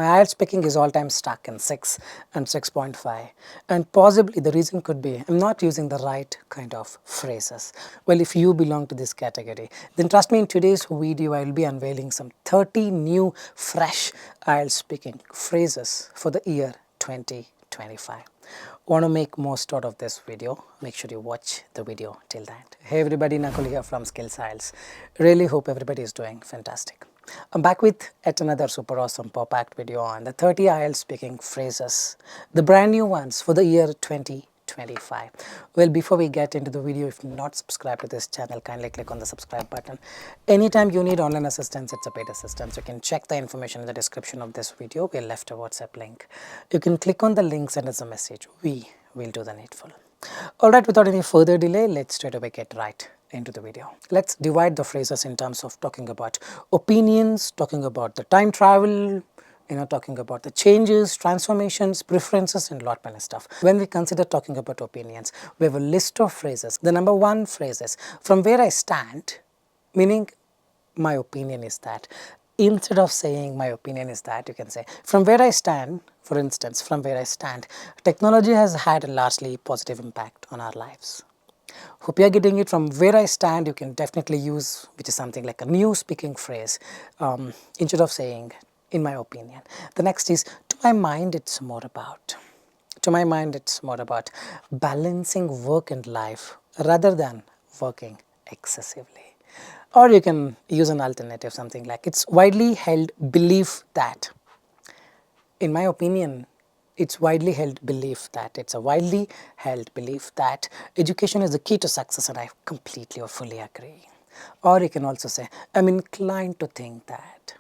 My IELTS speaking is all time stuck in 6 and 6.5, and possibly the reason could be I'm not using the right kind of phrases. Well, if you belong to this category, then trust me, in today's video I will be unveiling some 30 new fresh IELTS speaking phrases for the year 2025. Want to make most out of this video? Make sure you watch the video till the end. Hey everybody, Nakul here from Skills IELTS. Really hope everybody is doing fantastic. I'm back with yet another super awesome pop-packed video on the 30 IELTS speaking phrases, the brand new ones for the year 2025. Well, before we get into the video, if not subscribed to this channel, kindly click on the subscribe button. Anytime you need online assistance, it's a paid assistance. You can check the information in the description of this video. We left a WhatsApp link. You can click on the link, send us a message. We will do the needful. Alright, without any further delay, let's straight away get right into the video. Let's divide the phrases in terms of talking about opinions, talking about the time travel, talking about the changes, transformations, preferences, and lot many stuff. When we consider talking about opinions, we have a list of phrases. The number one phrase is, from where I stand, meaning my opinion is that. Instead of saying my opinion is that, you can say, from where I stand, for instance, from where I stand, technology has had a largely positive impact on our lives. Hope you are getting it. From where I stand, you can definitely use, which is something like a new speaking phrase, instead of saying, in my opinion. The next is, to my mind, it's more about. To my mind, it's more about balancing work and life rather than working excessively. Or you can use an alternative, something like, it's widely held belief that. In my opinion, it's a widely held belief that education is the key to success, and I completely or fully agree. Or you can also say, I'm inclined to think that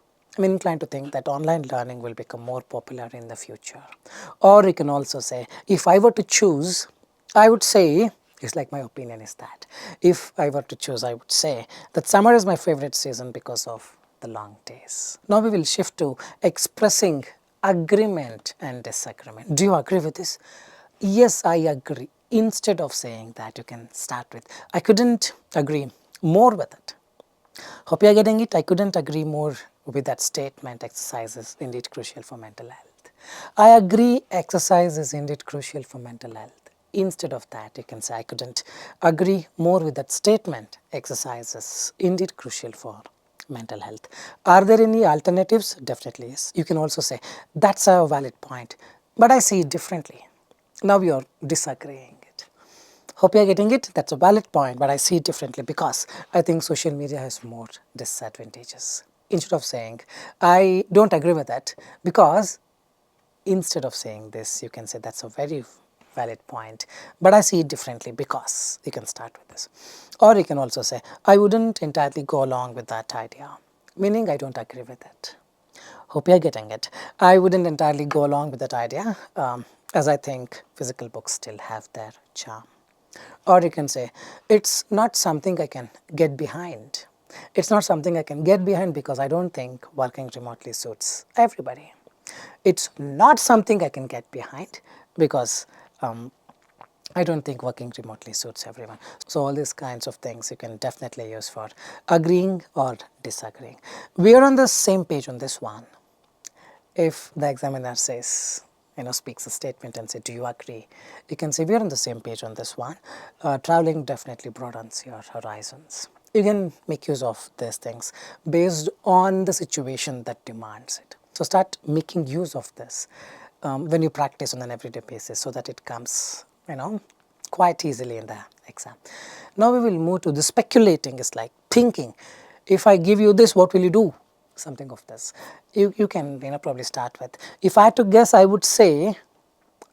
online learning will become more popular in the future. Or you can also say, if I were to choose, I would say, it's like my opinion is that. If I were to choose, I would say that summer is my favorite season because of the long days. Now we will shift to expressing agreement and disagreement. Do you agree with this? Yes, I agree. Instead of saying that, you can start with, I couldn't agree more with it. Hope you are getting it. I couldn't agree more with that statement. Exercise is indeed crucial for mental health. I agree, exercise is indeed crucial for mental health. Instead of that, you can say, I couldn't agree more with that statement. Exercise is indeed crucial for mental health. Are there any alternatives? Definitely yes. You can also say, that's a valid point, but I see it differently. Now you are disagreeing it. Hope you are getting it. That's a valid point, but I see it differently because I think social media has more disadvantages. Instead of saying, I don't agree with that, because instead of saying this, you can say, that's a very valid point, but I see it differently because. You can start with this. Or you can also say, I wouldn't entirely go along with that idea, meaning I don't agree with it. Hope you are getting it. I wouldn't entirely go along with that idea, as I think physical books still have their charm. Or you can say, it's not something I can get behind. It's not something I can get behind because I don't think working remotely suits everybody. It's not something I can get behind because I don't think working remotely suits everyone. So all these kinds of things you can definitely use for agreeing or disagreeing. We are on the same page on this one. If the examiner says, speaks a statement and say, do you agree? You can say, we are on the same page on this one. Traveling definitely broadens your horizons. You can make use of these things based on the situation that demands it. So start making use of this when you practice on an everyday basis so that it comes, quite easily in the exam. Now we will move to the speculating. Is like thinking. If I give you this, what will you do? Something of this. You can probably start with, if I had to guess, I would say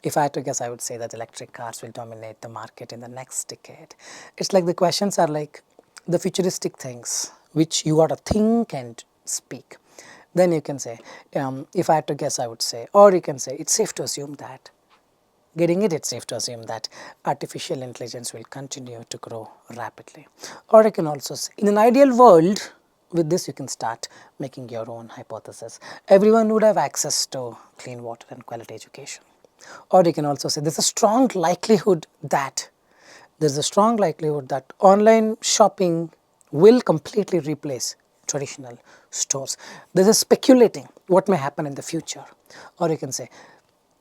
that electric cars will dominate the market in the next decade. It's like the questions are like the futuristic things which you got to think and speak. Then you can say, if I had to guess, I would say, or you can say, it's safe to assume that. Getting it, it's safe to assume that artificial intelligence will continue to grow rapidly. Or you can also say, in an ideal world, with this you can start making your own hypothesis. Everyone would have access to clean water and quality education. Or you can also say, there's a strong likelihood that online shopping will completely replace traditional stores. This is speculating what may happen in the future. Or you can say,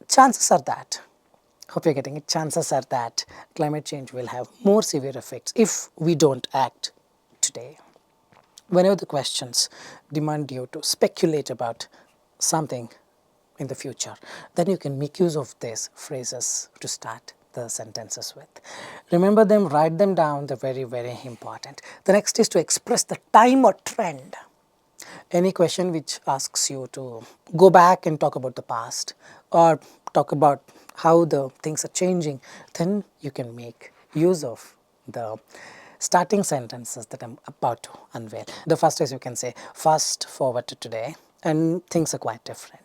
chances are that, hope you're getting it, chances are that climate change will have more severe effects if we don't act today. Whenever the questions demand you to speculate about something in the future, then you can make use of these phrases to start the sentences with. Remember them, write them down, they're very, very important. The next is to express the time or trend. Any question which asks you to go back and talk about the past or talk about how the things are changing, then you can make use of the starting sentences that I'm about to unveil. The first is, you can say, fast forward to today and things are quite different.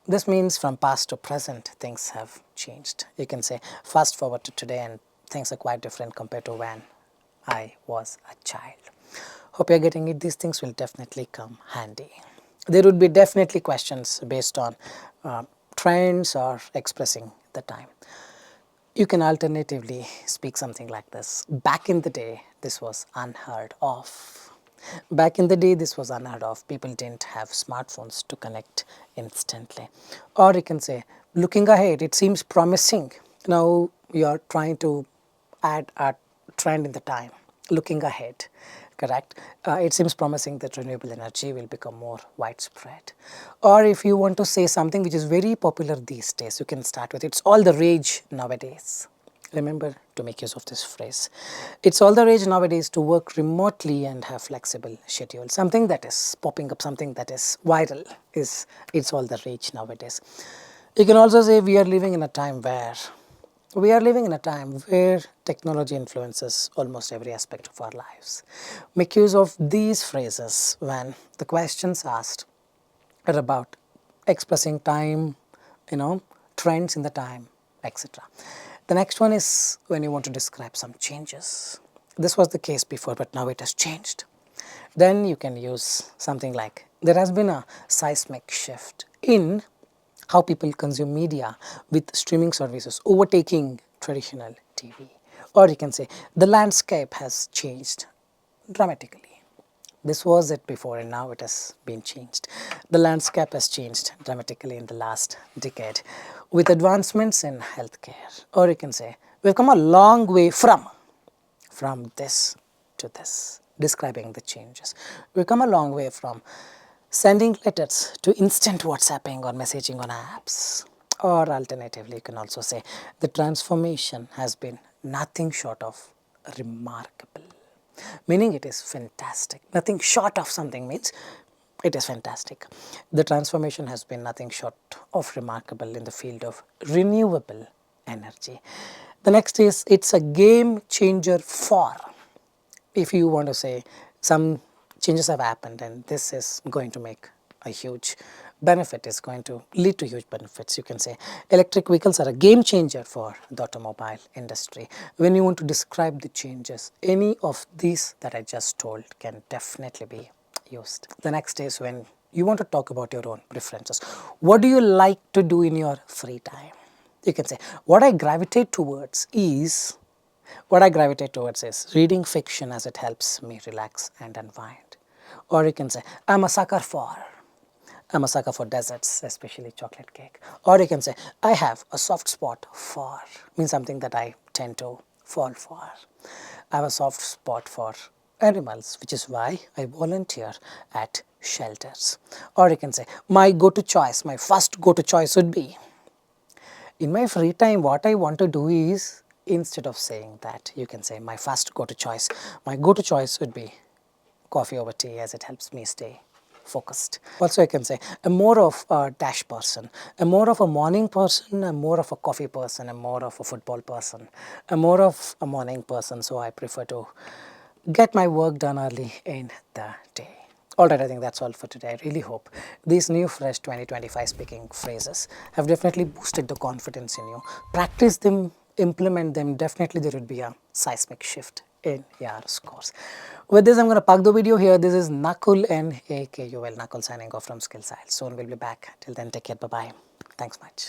This means from past to present things have changed. You can say fast forward to today and things are quite different compared to when I was a child. Hope you're getting it. These things will definitely come handy. There would be definitely questions based on trends or expressing the time. You can alternatively speak something like this. Back in the day, this was unheard of. Back in the day, this was unheard of. People didn't have smartphones to connect instantly. Or you can say, looking ahead, it seems promising. Now you're trying to add a trend in the time. Looking ahead, correct? It seems promising that renewable energy will become more widespread. Or if you want to say something which is very popular these days, you can start with, it's all the rage nowadays. Remember to make use of this phrase. It's all the rage nowadays to work remotely and have flexible schedules. Something that is popping up, something that is viral, it's all the rage nowadays. You can also say we are living in a time where technology influences almost every aspect of our lives. Make use of these phrases when the questions asked are about expressing time, trends in the time, etc. The next one is when you want to describe some changes. This was the case before, but now it has changed. Then you can use something like, there has been a seismic shift in how people consume media with streaming services overtaking traditional TV. Or you can say, the landscape has changed dramatically. This was it before and now it has been changed. The landscape has changed dramatically in the last decade with advancements in healthcare. Or you can say, we've come a long way from this to this, describing the changes. We've come a long way from sending letters to instant WhatsApping or messaging on apps. Or alternatively, you can also say, the transformation has been nothing short of remarkable. Meaning it is fantastic. Nothing short of something means it is fantastic. The transformation has been nothing short of remarkable in the field of renewable energy. The next is, it's a game changer for. If you want to say some changes have happened and this is going to make a huge benefit, is going to lead to huge benefits, you can say electric vehicles are a game changer for the automobile industry. When you want to describe the changes, any of these that I just told can definitely be used. The next is when you want to talk about your own preferences. What do you like to do in your free time? You can say, what I gravitate towards is reading fiction as it helps me relax and unwind. Or you can say, I'm a sucker for desserts, especially chocolate cake. Or you can say, I have a soft spot for, means something that I tend to fall for. I have a soft spot for animals, which is why I volunteer at shelters. Or you can say, my first go-to choice would be, in my free time, what I want to do is, instead of saying that, you can say my first go-to choice. My go-to choice would be coffee over tea, as it helps me stay focused. Also, I can say I'm more of a dash person. I'm more of a morning person. I'm more of a coffee person. I'm more of a football person. I'm more of a morning person, so I prefer to get my work done early in the day. Alright, I think that's all for today. I really hope these new fresh 2025 speaking phrases have definitely boosted the confidence in you. Practice them, implement them. Definitely there would be a seismic shift in your scores. With this, I'm going to park the video here. This is Nakul, Nakul signing off from Skills IELTS. Soon we'll be back. Till then, take care. Bye-bye. Thanks much.